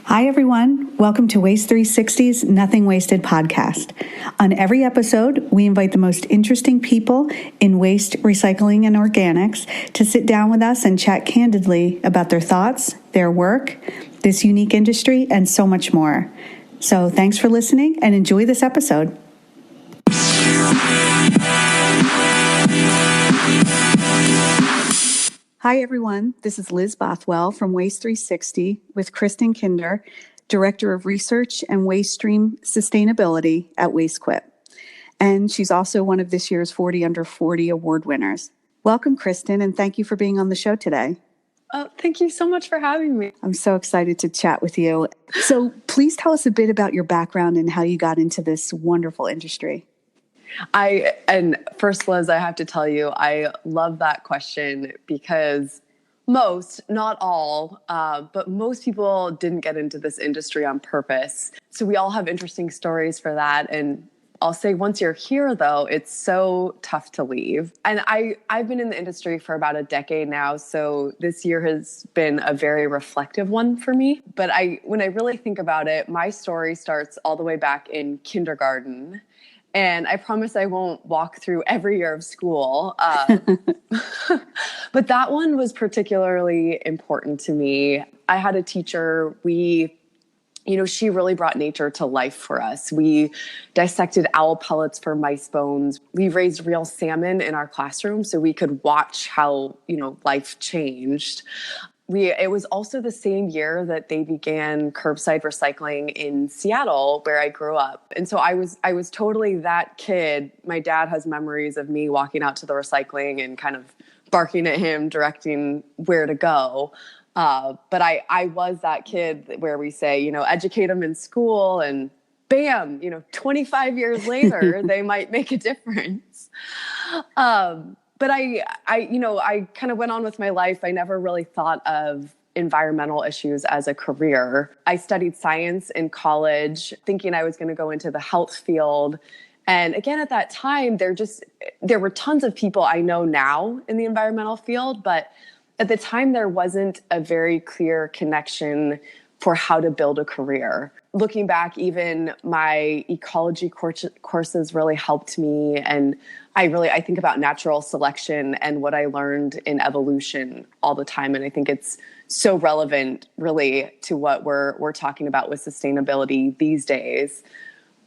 Hi, everyone. Welcome to Waste 360's Nothing Wasted podcast. On every episode, we invite the most interesting people in waste, recycling, and organics to sit down with us and chat candidly about their thoughts, their work, this unique industry, and so much more. So thanks for listening and enjoy this episode. Hi, everyone. This is Liz Bothwell from Waste 360 with Kristin Kinder, Director of Research and Waste Stream Sustainability at Wastequip. And she's also one of this year's 40 Under 40 award winners. Welcome, Kristin, and thank you for being on the show today. Oh, thank you so much for having me. I'm so excited to chat with you. So please tell us a bit about your background and how you got into this wonderful industry. And first, Liz, I have to tell you, I love that question because most, not all, but most people didn't get into this industry on purpose. So we all have interesting stories for that. And I'll say once you're here, though, it's so tough to leave. And I've been in the industry for about a decade now. So this year has been a very reflective one for me. But when I really think about it, my story starts all the way back in kindergarten. And I promise I won't walk through every year of school. But that one was particularly important to me. I had a teacher, she really brought nature to life for us. We dissected owl pellets for mice bones. We raised real salmon in our classroom so we could watch how, life changed. It was also the same year that they began curbside recycling in Seattle, where I grew up. And so I was totally that kid. My dad has memories of me walking out to the recycling and kind of barking at him, directing where to go. But I was that kid where we say, educate them in school and bam, 25 years later, they might make a difference. But I kind of went on with my life. I never really thought of environmental issues as a career. I studied science in college, thinking I was going to go into the health field. And again, at that time, there were tons of people I know now in the environmental field, but at the time, there wasn't a very clear connection for how to build a career. Looking back, even my ecology courses really helped me. And I think about natural selection and what I learned in evolution all the time. And I think it's so relevant really to what we're talking about with sustainability these days.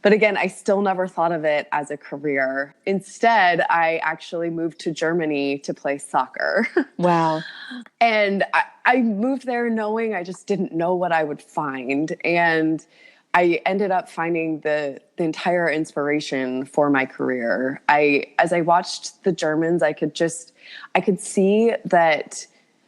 But again, I still never thought of it as a career. Instead, I actually moved to Germany to play soccer. Wow. And I moved there knowing I just didn't know what I would find. And I ended up finding the entire inspiration for my career. As I watched the Germans, I could see that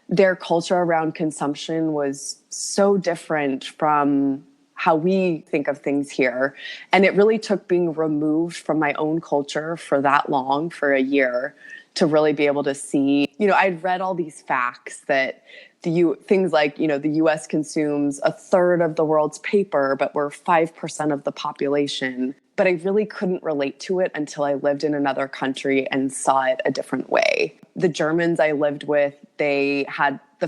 their culture around consumption was so different from how we think of things here. And it really took being removed from my own culture for that long, for a year, to really be able to see, I'd read all these facts that things like, the US consumes a third of the world's paper, but we're 5% of the population. But I really couldn't relate to it until I lived in another country and saw it a different way. The Germans I lived with, the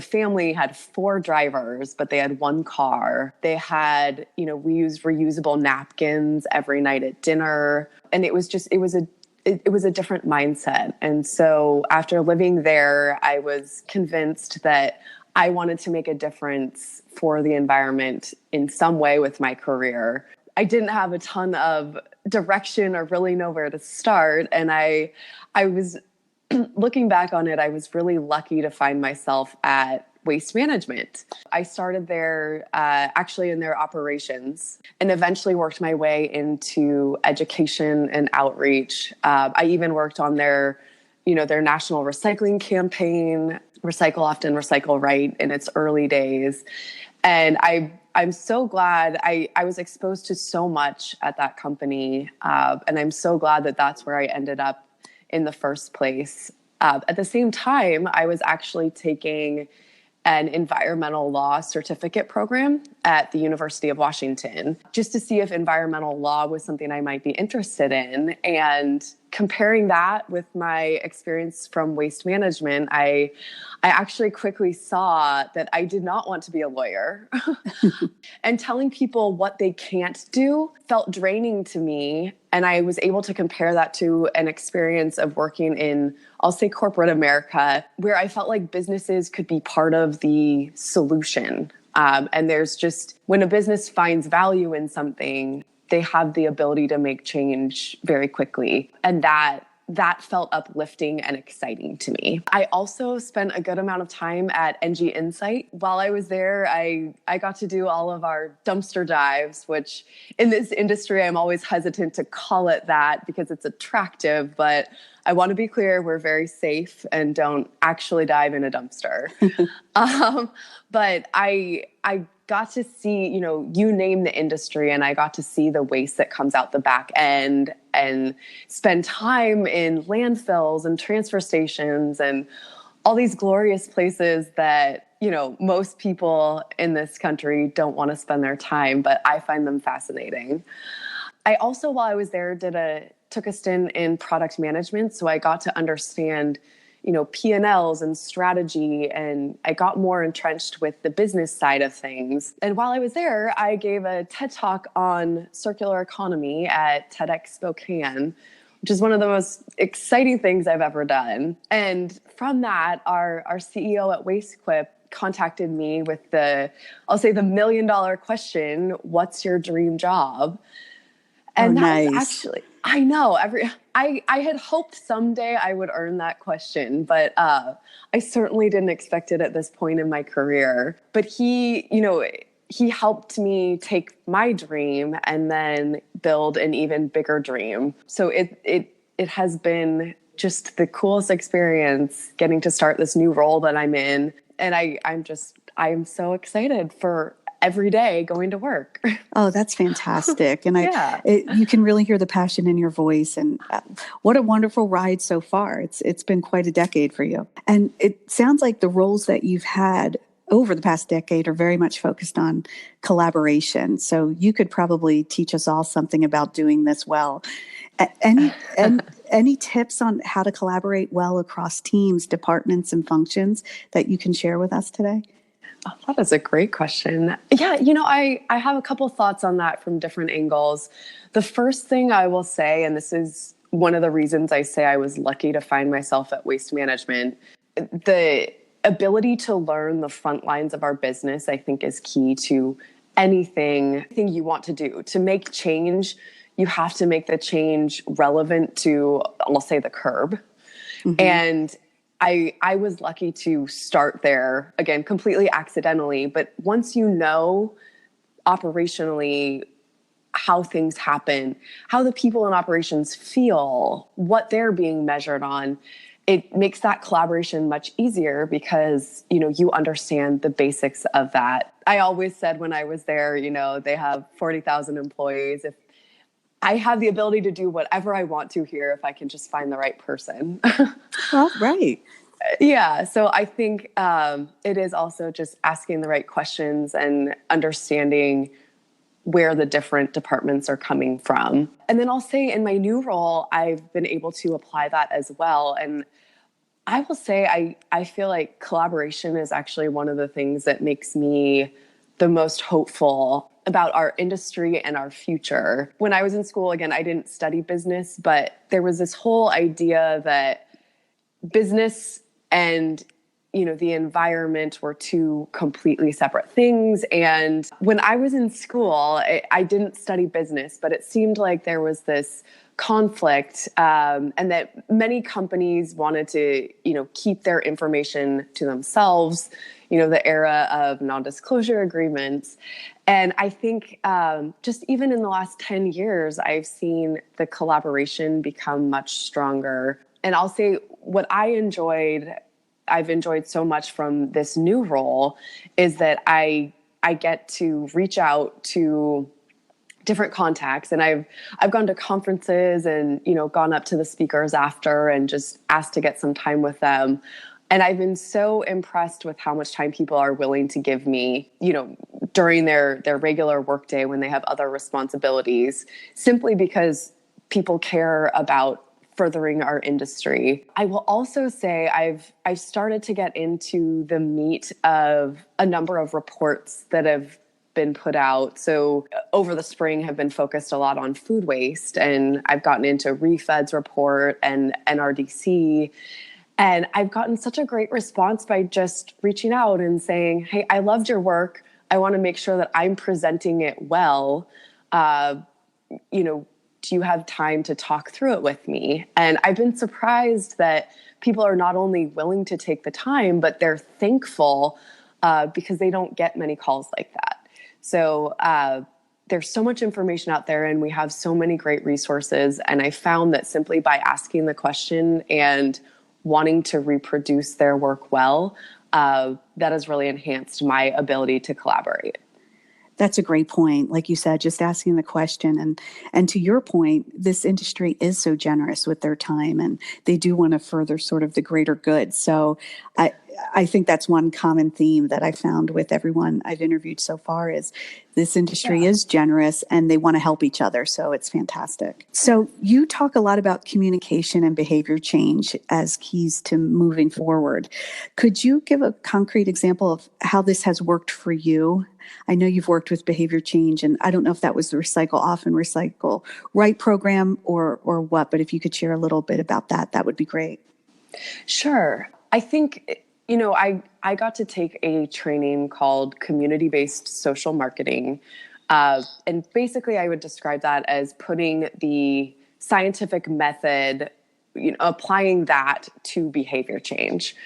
family had 4 drivers, but they had 1 car. They had, we used reusable napkins every night at dinner. And it was a different mindset. And so after living there, I was convinced that I wanted to make a difference for the environment in some way with my career. I didn't have a ton of direction or really know where to start. And I was looking back on it, I was really lucky to find myself at Waste Management. I started there actually in their operations and eventually worked my way into education and outreach. I even worked on their national recycling campaign, Recycle Often, Recycle Right, in its early days. And I'm so glad I was exposed to so much at that company. And I'm so glad that that's where I ended up in the first place. At the same time, I was actually taking an environmental law certificate program at the University of Washington just to see if environmental law was something I might be interested in. And comparing that with my experience from waste management, I actually quickly saw that I did not want to be a lawyer. And telling people what they can't do felt draining to me. And I was able to compare that to an experience of working in, I'll say, corporate America, where I felt like businesses could be part of the solution. And there's just, when a business finds value in something, they have the ability to make change very quickly. And that felt uplifting and exciting to me. I also spent a good amount of time at NG Insight. While I was there, I got to do all of our dumpster dives, which in this industry, I'm always hesitant to call it that because it's attractive, but I want to be clear, we're very safe and don't actually dive in a dumpster. But I got to see, you name the industry, and I got to see the waste that comes out the back end and spend time in landfills and transfer stations and all these glorious places that, most people in this country don't want to spend their time, but I find them fascinating. I also, while I was there, took a stint in product management. So I got to understand P&Ls and strategy, and I got more entrenched with the business side of things. And while I was there, I gave a TED Talk on circular economy at TEDx Spokane, which is one of the most exciting things I've ever done. And from that, our CEO at Wastequip contacted me with the $1 million question, what's your dream job? And nice. That's actually, I know, I had hoped someday I would earn that question, but I certainly didn't expect it at this point in my career. But he helped me take my dream and then build an even bigger dream. So it has been just the coolest experience getting to start this new role that I'm in. And I'm so excited for every day going to work. Oh, that's fantastic. And Yeah. You can really hear the passion in your voice, and what a wonderful ride so far. It's been quite a decade for you. And it sounds like the roles that you've had over the past decade are very much focused on collaboration. So you could probably teach us all something about doing this well. Any tips on how to collaborate well across teams, departments, and functions that you can share with us today? Oh, that is a great question. Yeah, I have a couple thoughts on that from different angles. The first thing I will say, and this is one of the reasons I say I was lucky to find myself at Waste Management, the ability to learn the front lines of our business, I think, is key to anything you want to do. To make change, you have to make the change relevant to, I'll say, the curb. Mm-hmm. And I was lucky to start there, again, completely accidentally. But once you know operationally how things happen, how the people in operations feel, what they're being measured on, it makes that collaboration much easier because, you understand the basics of that. I always said when I was there, they have 40,000 employees. If I have the ability to do whatever I want to here if I can just find the right person. Oh, right. Yeah. So I think it is also just asking the right questions and understanding where the different departments are coming from. And then I'll say in my new role, I've been able to apply that as well. And I will say I feel like collaboration is actually one of the things that makes me the most hopeful about our industry and our future. When I was in school, again, I didn't study business, but there was this whole idea that business and the environment were two completely separate things. And when I was in school, I didn't study business, but it seemed like there was this conflict and that many companies wanted to, keep their information to themselves, the era of non-disclosure agreements. And I think just even in the last 10 years, I've seen the collaboration become much stronger. And I'll say what I've enjoyed so much from this new role is that I get to reach out to different contacts, and I've gone to conferences and gone up to the speakers after and just asked to get some time with them. And I've been so impressed with how much time people are willing to give me, during their regular workday when they have other responsibilities, simply because people care about furthering our industry. I will also say I've started to get into the meat of a number of reports that have been put out. So over the spring have been focused a lot on food waste, and I've gotten into ReFed's report and NRDC. And I've gotten such a great response by just reaching out and saying, hey, I loved your work. I want to make sure that I'm presenting it well. Do you have time to talk through it with me? And I've been surprised that people are not only willing to take the time, but they're thankful because they don't get many calls like that. So there's so much information out there, and we have so many great resources. And I found that simply by asking the question and wanting to reproduce their work well, that has really enhanced my ability to collaborate. That's a great point. Like you said, just asking the question. And to your point, this industry is so generous with their time, and they do want to further sort of the greater good. So I think that's one common theme that I found with everyone I've interviewed so far is this industry is generous and they want to help each other. So it's fantastic. So you talk a lot about communication and behavior change as keys to moving forward. Could you give a concrete example of how this has worked for you? I know you've worked with behavior change, and I don't know if that was the Recycle Often, Recycle Right program or what, but if you could share a little bit about that, that would be great. Sure. I think, I got to take a training called community-based social marketing. And basically I would describe that as putting the scientific method, applying that to behavior change.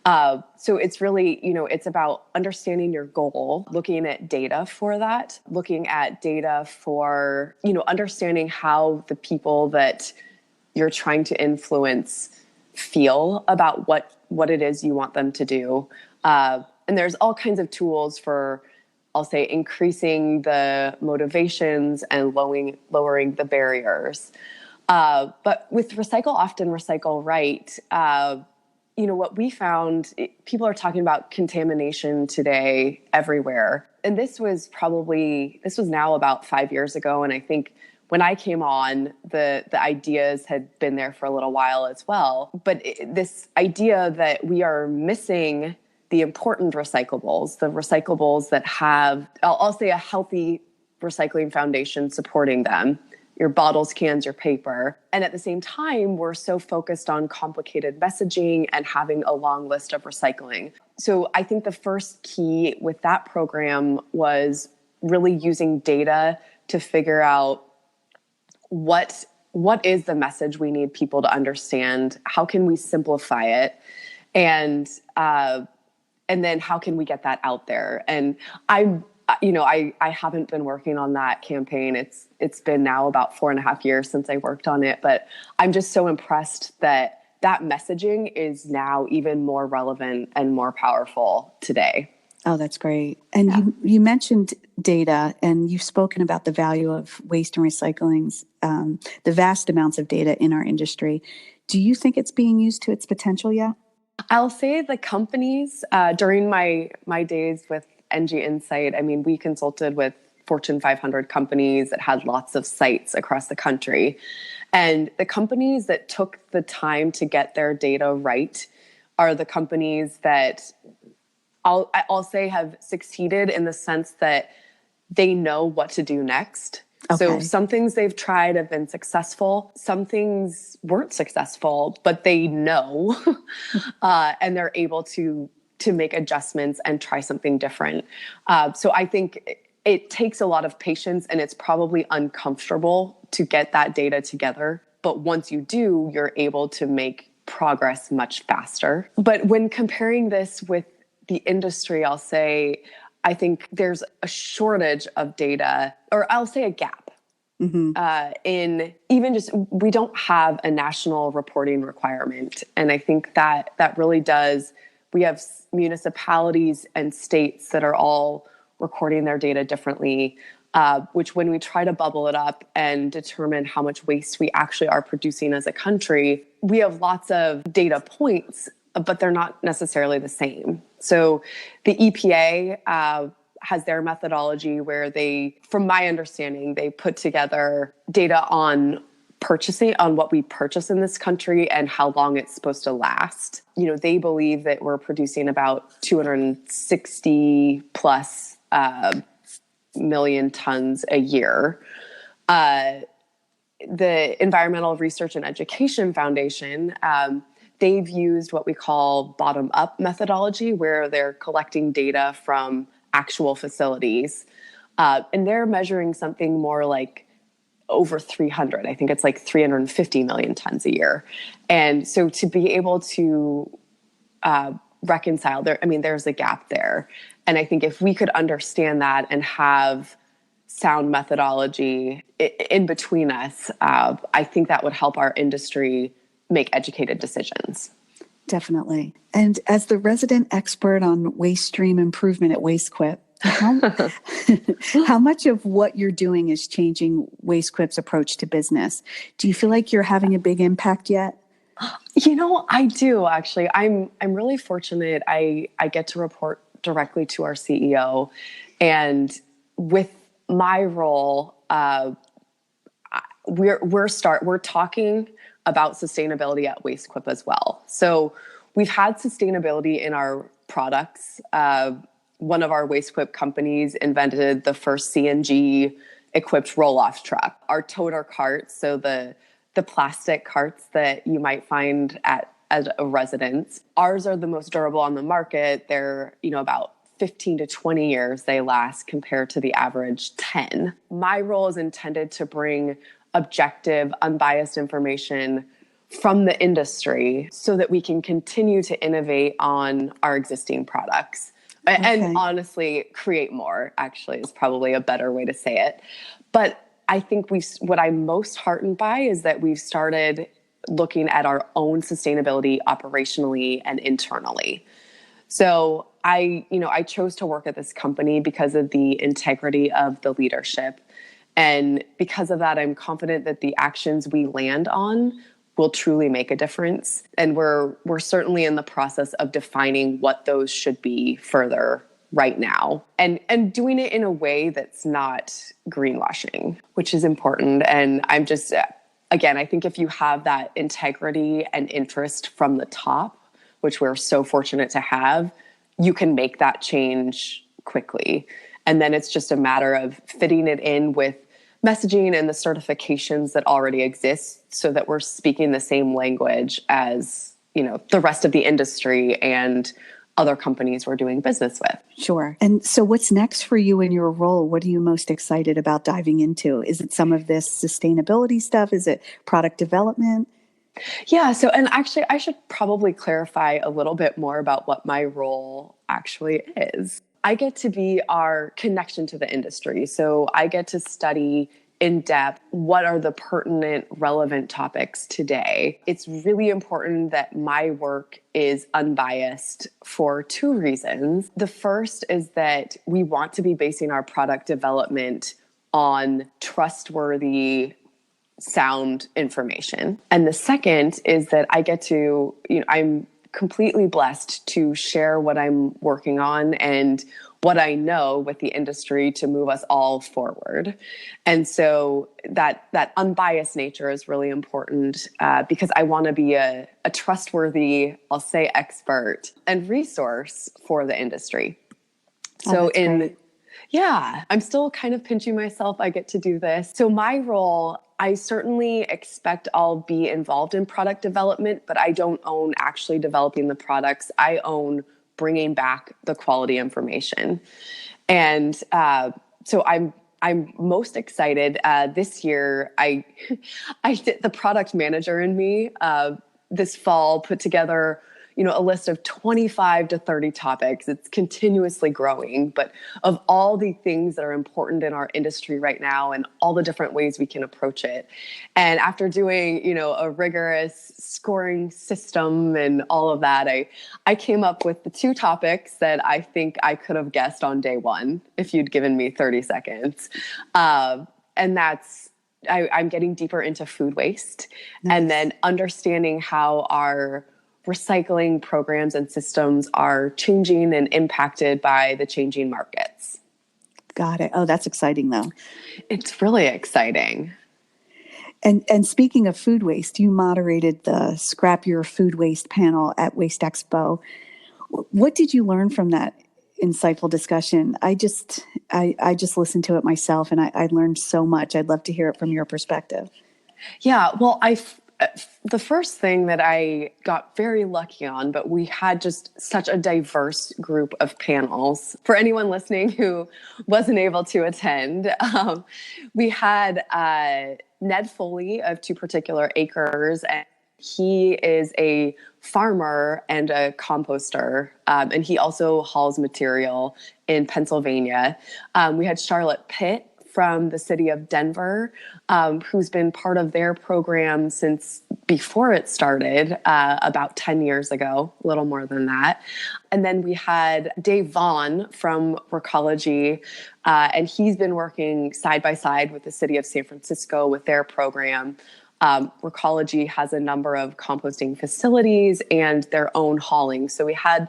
So it's really, it's about understanding your goal, looking at data for that, looking at data for, understanding how the people that you're trying to influence feel about what it is you want them to do. And there's all kinds of tools for, I'll say, increasing the motivations and lowering the barriers. But with Recycle Often, Recycle Right, what we found, people are talking about contamination today everywhere. And this was now about 5 years ago. And I think when I came on, the ideas had been there for a little while as well. But this idea that we are missing the important recyclables, the recyclables that have, I'll say, a healthy recycling foundation supporting them, your bottles, cans, your paper. And at the same time, we're so focused on complicated messaging and having a long list of recycling. So I think the first key with that program was really using data to figure out what is the message we need people to understand? How can we simplify it? And then how can we get that out there? And I haven't been working on that campaign. It's been now about 4.5 years since I worked on it, but I'm just so impressed that messaging is now even more relevant and more powerful today. Oh, that's great. And you mentioned data, and you've spoken about the value of waste and recycling's, the vast amounts of data in our industry. Do you think it's being used to its potential yet? I'll say the companies, during my days with NG Insight, we consulted with Fortune 500 companies that had lots of sites across the country. And the companies that took the time to get their data right are the companies that I'll say have succeeded in the sense that they know what to do next. Okay. So some things they've tried have been successful. Some things weren't successful, but they know, and they're able to make adjustments and try something different. So I think it takes a lot of patience, and it's probably uncomfortable to get that data together. But once you do, you're able to make progress much faster. But when comparing this with the industry, I'll say, I think there's a shortage of data, or I'll say a gap. In even just, we don't have a national reporting requirement. And I think that really does, we have municipalities and states that are all recording their data differently, which when we try to bubble it up and determine how much waste we actually are producing as a country, we have lots of data points, but they're not necessarily the same. So the EPA has their methodology where they, from my understanding, they put together data on purchasing, on what we purchase in this country and how long it's supposed to last. You know, they believe that we're producing about 260 plus million tons a year. The Environmental Research and Education Foundation, they've used what we call bottom-up methodology, where they're collecting data from actual facilities. And they're measuring something more like over 300. I think it's like 350 million tons a year. And so to be able to reconcile there, I mean, there's a gap there. And I think if we could understand that and have sound methodology in between us, I think that would help our industry make educated decisions. Definitely. And as the resident expert on waste stream improvement at Wastequip, how much of what you're doing is changing Wastequip's approach to business? Do you feel like you're having a big impact yet? You know, I do actually. I'm really fortunate. I get to report directly to our CEO, and with my role, we're talking about sustainability at Wastequip as well. So we've had sustainability in our products. One of our Wastequip companies invented the first CNG equipped roll-off truck. Our toter carts, so the plastic carts that you might find at a residence, ours are the most durable on the market. They're, about 15 to 20 years they last compared to the average 10. My role is intended to bring objective, unbiased information from the industry so that we can continue to innovate on our existing products. Okay. And honestly, create more, actually, is probably a better way to say it. But I think what I'm most heartened by is that we've started looking at our own sustainability operationally and internally. So I chose to work at this company because of the integrity of the leadership. And because of that, I'm confident that the actions we land on will truly make a difference. And we're certainly in the process of defining what those should be further right now, and doing it in a way that's not greenwashing, which is important. And I'm just, again, I think if you have that integrity and interest from the top, which we're so fortunate to have, you can make that change quickly. And then it's just a matter of fitting it in with messaging and the certifications that already exist so that we're speaking the same language as, the rest of the industry and other companies we're doing business with. Sure. And so what's next for you in your role? What are you most excited about diving into? Is it some of this sustainability stuff? Is it product development? Yeah. So, and actually, I should probably clarify a little bit more about what my role actually is. I get to be our connection to the industry. So I get to study in depth what are the pertinent, relevant topics today. It's really important that my work is unbiased for two reasons. The first is that we want to be basing our product development on trustworthy, sound information. And the second is that I get to, I'm completely blessed to share what I'm working on and what I know with the industry to move us all forward. And so that unbiased nature is really important because I want to be a trustworthy, I'll say, expert and resource for the industry. So I'm still kind of pinching myself. I get to do this. So my role, I certainly expect I'll be involved in product development, but I don't own actually developing the products. I own bringing back the quality information. And so I'm most excited. This year, I did, the product manager in me this fall put together a list of 25 to 30 topics. It's continuously growing, but of all the things that are important in our industry right now and all the different ways we can approach it. And after doing, a rigorous scoring system and all of that, I came up with the two topics that I think I could have guessed on day one if you'd given me 30 seconds. And that's, I'm getting deeper into food waste. Nice. And then understanding how our recycling programs and systems are changing and impacted by the changing markets. Got it. Oh, that's exciting though. It's really exciting. And speaking of food waste, you moderated the Scrap Your Food Waste panel at Waste Expo. What did you learn from that insightful discussion? I just listened to it myself, and I learned so much. I'd love to hear it from your perspective. Yeah, well, the first thing that I got very lucky on, but we had just such a diverse group of panels. For anyone listening who wasn't able to attend, we had Ned Foley of Two Particular Acres, and he is a farmer and a composter, and he also hauls material in Pennsylvania. We had Charlotte Pitt from the city of Denver, who's been part of their program since before it started, about 10 years ago, a little more than that. And then we had Dave Vaughn from Recology, and he's been working side by side with the city of San Francisco with their program. Recology has a number of composting facilities and their own hauling. So we had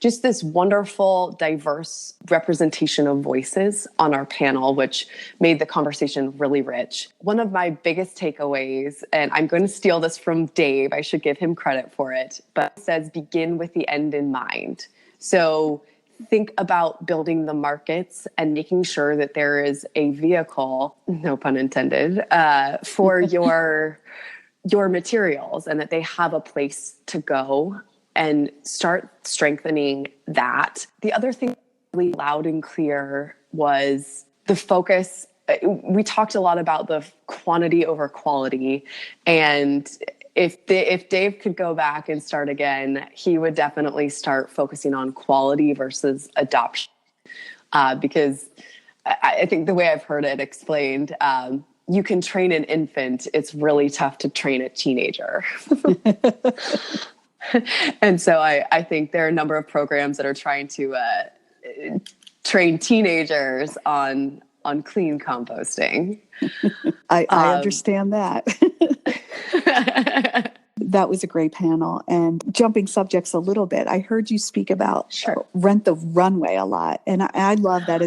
just this wonderful, diverse representation of voices on our panel, which made the conversation really rich. One of my biggest takeaways, and I'm going to steal this from Dave, I should give him credit for it, but it says begin with the end in mind. So think about building the markets and making sure that there is a vehicle, no pun intended, for your materials, and that they have a place to go, and start strengthening that. The other thing really loud and clear was the focus. We talked a lot about the quantity over quality, and if Dave could go back and start again, he would definitely start focusing on quality versus adoption, because I think the way I've heard it explained, you can train an infant. It's really tough to train a teenager. And so I think there are a number of programs that are trying to train teenagers on clean composting. I understand that. That was a great panel. And jumping subjects a little bit, I heard you speak about Rent the Runway a lot. And I love that.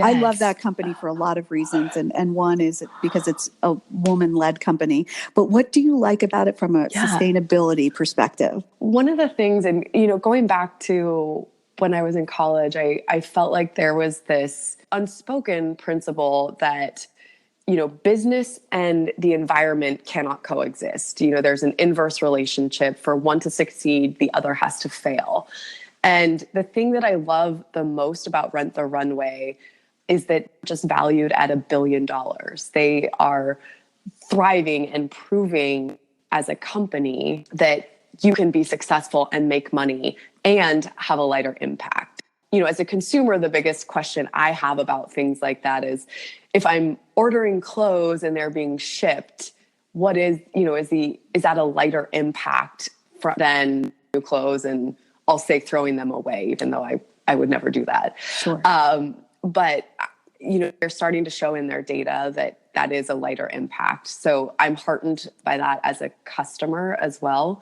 I love that company for a lot of reasons. And one is because it's a woman-led company. But what do you like about it from a sustainability perspective? One of the things, and going back to when I was in college, I felt like there was this unspoken principle that business and the environment cannot coexist. There's an inverse relationship. For one to succeed, the other has to fail. And the thing that I love the most about Rent the Runway is that just valued at $1 billion. They are thriving and proving as a company that you can be successful and make money and have a lighter impact. As a consumer, the biggest question I have about things like that is, if I'm ordering clothes and they're being shipped, what is that a lighter impact than new clothes? And I'll say throwing them away, even though I would never do that. Sure. But they're starting to show in their data that is a lighter impact. So I'm heartened by that as a customer as well.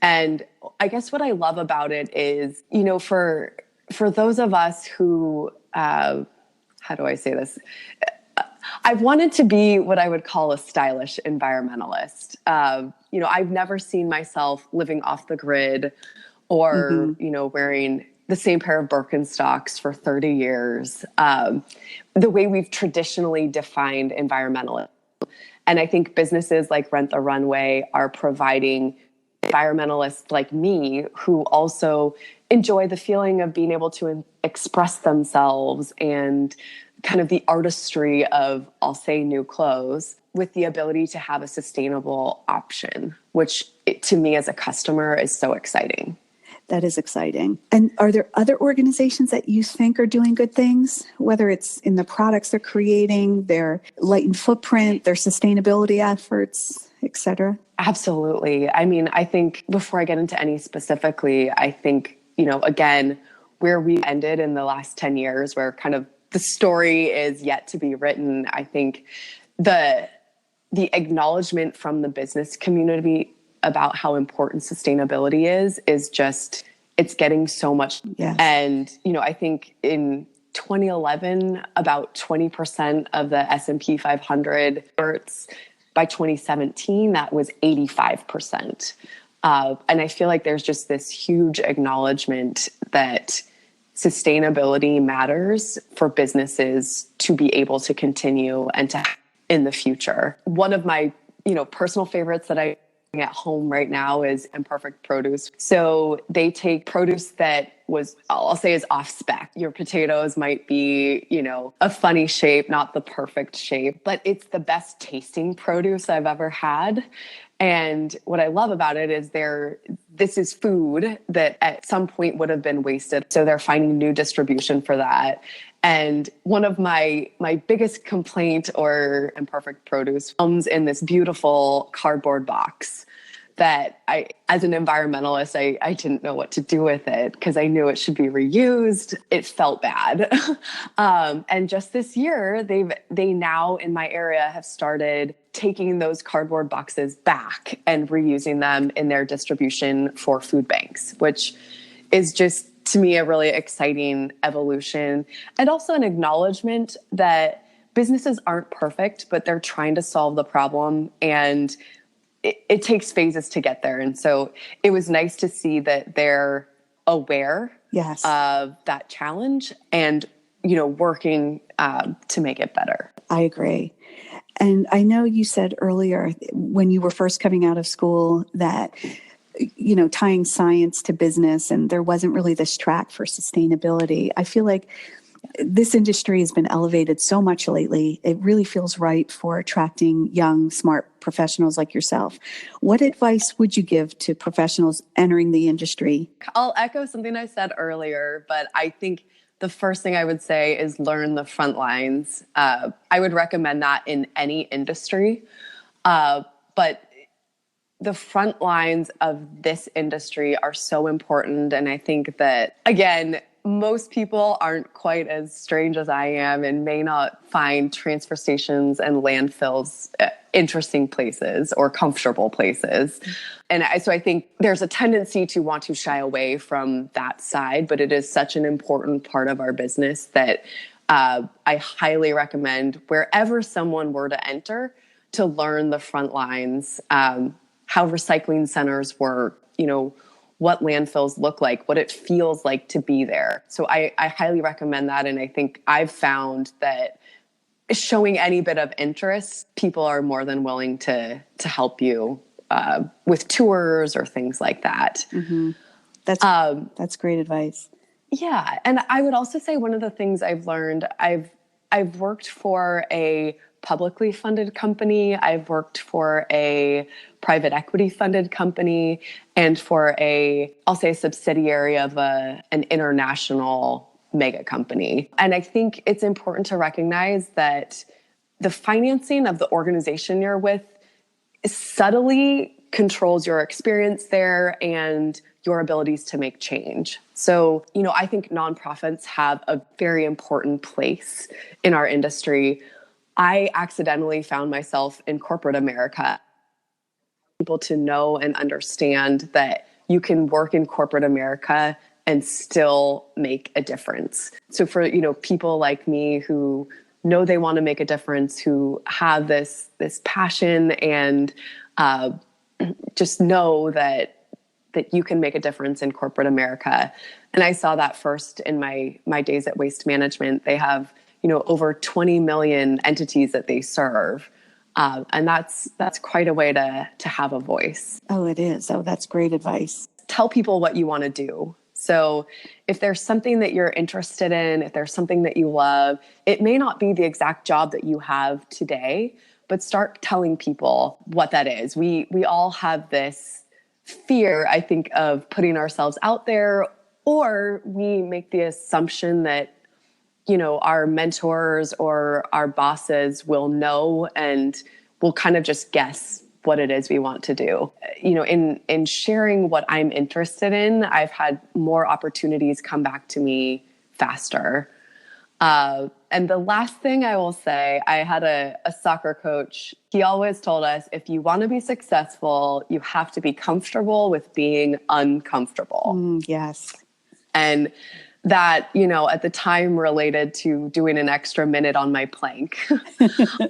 And I guess what I love about it is, for those of us who, how do I say this? I've wanted to be what I would call a stylish environmentalist. I've never seen myself living off the grid or, wearing the same pair of Birkenstocks for 30 years, the way we've traditionally defined environmentalism. And I think businesses like Rent the Runway are providing environmentalists like me who also enjoy the feeling of being able to express themselves and kind of the artistry of, I'll say, new clothes, with the ability to have a sustainable option, which to me as a customer is so exciting. That is exciting. And are there other organizations that you think are doing good things, whether it's in the products they're creating, their lightened footprint, their sustainability efforts, et cetera? Absolutely. I mean, I think before I get into any specifically, I think, again, where we ended in the last 10 years, where kind of the story is yet to be written, I think the acknowledgement from the business community about how important sustainability is just, it's getting so much. Yes. And, I think in 2011, about 20% of the S&P 500 experts. By 2017, that was 85%. And I feel like there's just this huge acknowledgement that sustainability matters for businesses to be able to continue and to in the future. One of my, personal favorites that I at home right now is Imperfect Produce. So they take produce that was, I'll say, is off spec. Your potatoes might be, a funny shape, not the perfect shape, but it's the best tasting produce I've ever had. And what I love about it is this is food that at some point would have been wasted. So they're finding new distribution for that. And one of my biggest complaint or Imperfect Produce comes in this beautiful cardboard box that as an environmentalist, I didn't know what to do with it because I knew it should be reused. It felt bad. And just this year, they now in my area have started taking those cardboard boxes back and reusing them in their distribution for food banks, which is just, to me, a really exciting evolution, and also an acknowledgement that businesses aren't perfect, but they're trying to solve the problem, and it takes phases to get there. And so it was nice to see that they're aware Yes. of that challenge and, working to make it better. I agree. And I know you said earlier when you were first coming out of school that tying science to business, and there wasn't really this track for sustainability. I feel like this industry has been elevated so much lately. It really feels right for attracting young, smart professionals like yourself. What advice would you give to professionals entering the industry? I'll echo something I said earlier, but I think the first thing I would say is learn the front lines. I would recommend that in any industry, but the front lines of this industry are so important. And I think that, again, most people aren't quite as strange as I am and may not find transfer stations and landfills interesting places or comfortable places. And so I think there's a tendency to want to shy away from that side, but it is such an important part of our business that I highly recommend wherever someone were to enter to learn the front lines, how recycling centers work, what landfills look like, what it feels like to be there. So I highly recommend that. And I think I've found that showing any bit of interest, people are more than willing to help you with tours or things like that. Mm-hmm. That's great advice. Yeah. And I would also say one of the things I've learned, I've worked for a publicly funded company. I've worked for a private equity funded company and for I'll say a subsidiary of an international mega company. And I think it's important to recognize that the financing of the organization you're with subtly controls your experience there and your abilities to make change. So, I think nonprofits have a very important place in our industry. I accidentally found myself in corporate America. People to know and understand that you can work in corporate America and still make a difference. So for, people like me who know they want to make a difference, who have this passion and just know that you can make a difference in corporate America. And I saw that first in my days at Waste Management. They have over 20 million entities that they serve. And that's quite a way to have a voice. Oh, it is. Oh, that's great advice. Tell people what you want to do. So if there's something that you're interested in, if there's something that you love, it may not be the exact job that you have today, but start telling people what that is. We all have this fear, I think, of putting ourselves out there, or we make the assumption that our mentors or our bosses will know and will kind of just guess what it is we want to do. In sharing what I'm interested in, I've had more opportunities come back to me faster. And the last thing I will say, I had a soccer coach. He always told us, if you want to be successful, you have to be comfortable with being uncomfortable. Yes. And that, at the time related to doing an extra minute on my plank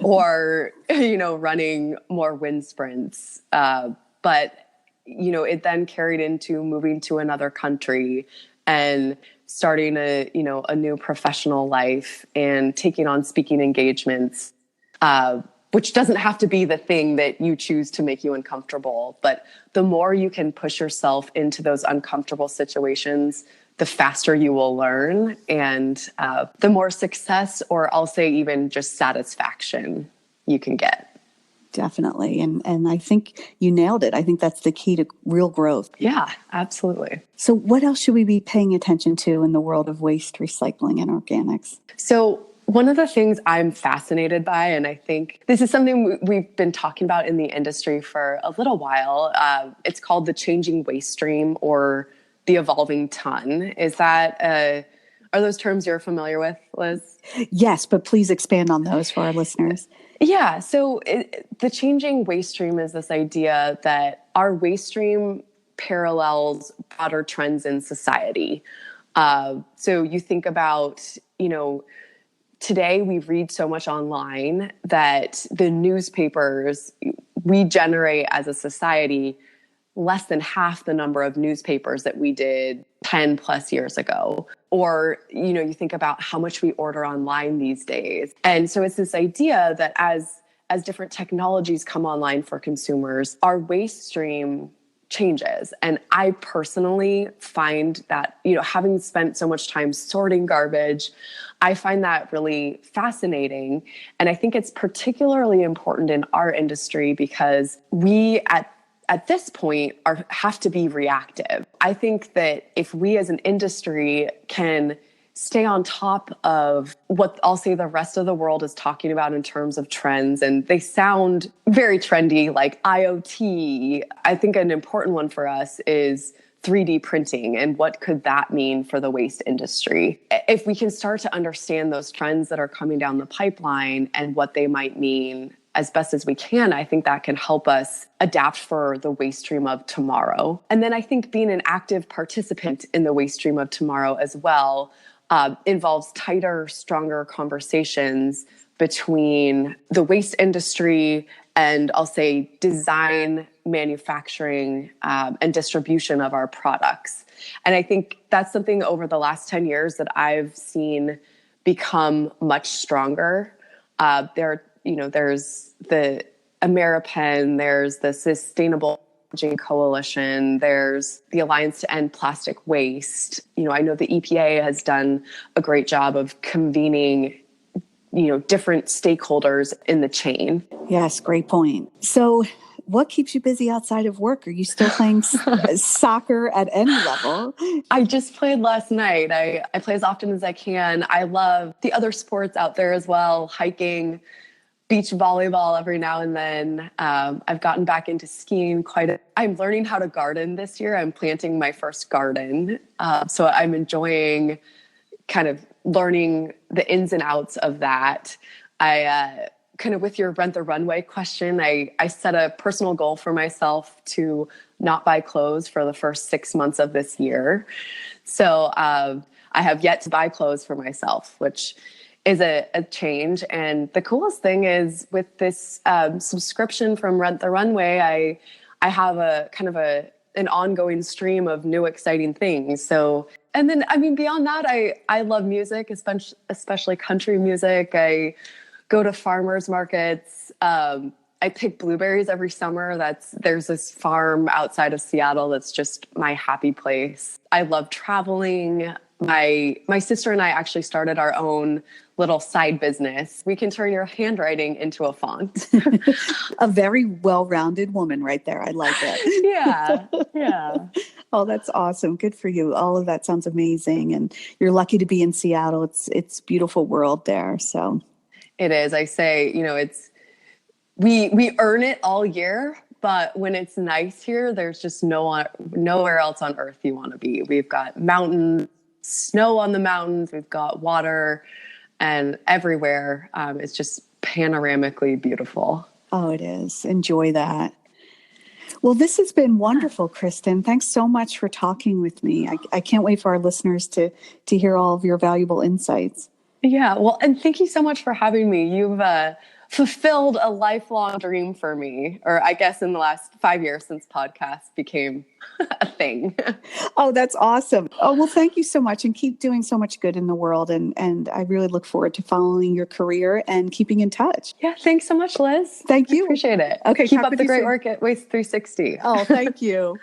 or, running more wind sprints. But, it then carried into moving to another country and starting a new professional life and taking on speaking engagements, which doesn't have to be the thing that you choose to make you uncomfortable. But the more you can push yourself into those uncomfortable situations, the faster you will learn and the more success, or I'll say even just satisfaction, you can get. Definitely. And I think you nailed it. I think that's the key to real growth. Yeah, absolutely. So what else should we be paying attention to in the world of waste, recycling, and organics? So one of the things I'm fascinated by, and I think this is something we've been talking about in the industry for a little while, it's called the changing waste stream or the evolving ton. Is that, are those terms you're familiar with, Liz? Yes, but please expand on those for our listeners. Yeah. So the changing waste stream is this idea that our waste stream parallels broader trends in society. So you think about, today we read so much online that the newspapers we generate as a society less than half the number of newspapers that we did 10 plus years ago. Or, you think about how much we order online these days. And so it's this idea that as different technologies come online for consumers, our waste stream changes. And I personally find that, having spent so much time sorting garbage, I find that really fascinating. And I think it's particularly important in our industry because we at this point have to be reactive. I think that if we as an industry can stay on top of what I'll say the rest of the world is talking about in terms of trends, and they sound very trendy, like IoT, I think an important one for us is 3D printing and what could that mean for the waste industry. If we can start to understand those trends that are coming down the pipeline and what they might mean as best as we can, I think that can help us adapt for the waste stream of tomorrow. And then I think being an active participant in the waste stream of tomorrow as well involves tighter, stronger conversations between the waste industry and I'll say design, manufacturing, and distribution of our products. And I think that's something over the last 10 years that I've seen become much stronger. There's the Ameripen, there's the Sustainable Packaging Coalition, there's the Alliance to End Plastic Waste. I know the EPA has done a great job of convening, different stakeholders in the chain. Yes, great point. So what keeps you busy outside of work? Are you still playing soccer at any level? I just played last night. I play as often as I can. I love the other sports out there as well, hiking, beach volleyball every now and then. I've gotten back into skiing I'm learning how to garden this year. I'm planting my first garden. So I'm enjoying kind of learning the ins and outs of that. I kind of with your Rent the Runway question, I set a personal goal for myself to not buy clothes for the first 6 months of this year. So I have yet to buy clothes for myself, which is a change. And the coolest thing is with this subscription from Rent the Runway, I have a kind of an ongoing stream of new exciting things. So, and then, beyond that, I love music, especially country music. I go to farmers markets. I pick blueberries every summer. There's this farm outside of Seattle that's just my happy place. I love traveling. My sister and I actually started our own little side business. We can turn your handwriting into a font. A very well-rounded woman right there. I like it. Yeah. Oh, that's awesome. Good for you. All of that sounds amazing. And you're lucky to be in Seattle. It's a beautiful world there. So it is. I say, we earn it all year, but when it's nice here, there's just nowhere else on earth you want to be. We've got mountains, snow on the mountains, we've got water. and everywhere. It's just panoramically beautiful. Oh, it is. Enjoy that. Well, this has been wonderful, Kristin. Thanks so much for talking with me. I can't wait for our listeners to hear all of your valuable insights. Yeah, well, and thank you so much for having me. You've fulfilled a lifelong dream for me, or I guess in the last 5 years since podcasts became a thing. Oh, that's awesome. Oh, well, thank you so much, and keep doing so much good in the world. And I really look forward to following your career and keeping in touch. Yeah, thanks so much, Liz. Thank you. I appreciate it. Okay, keep up the great work at Waste 360. Oh, thank you.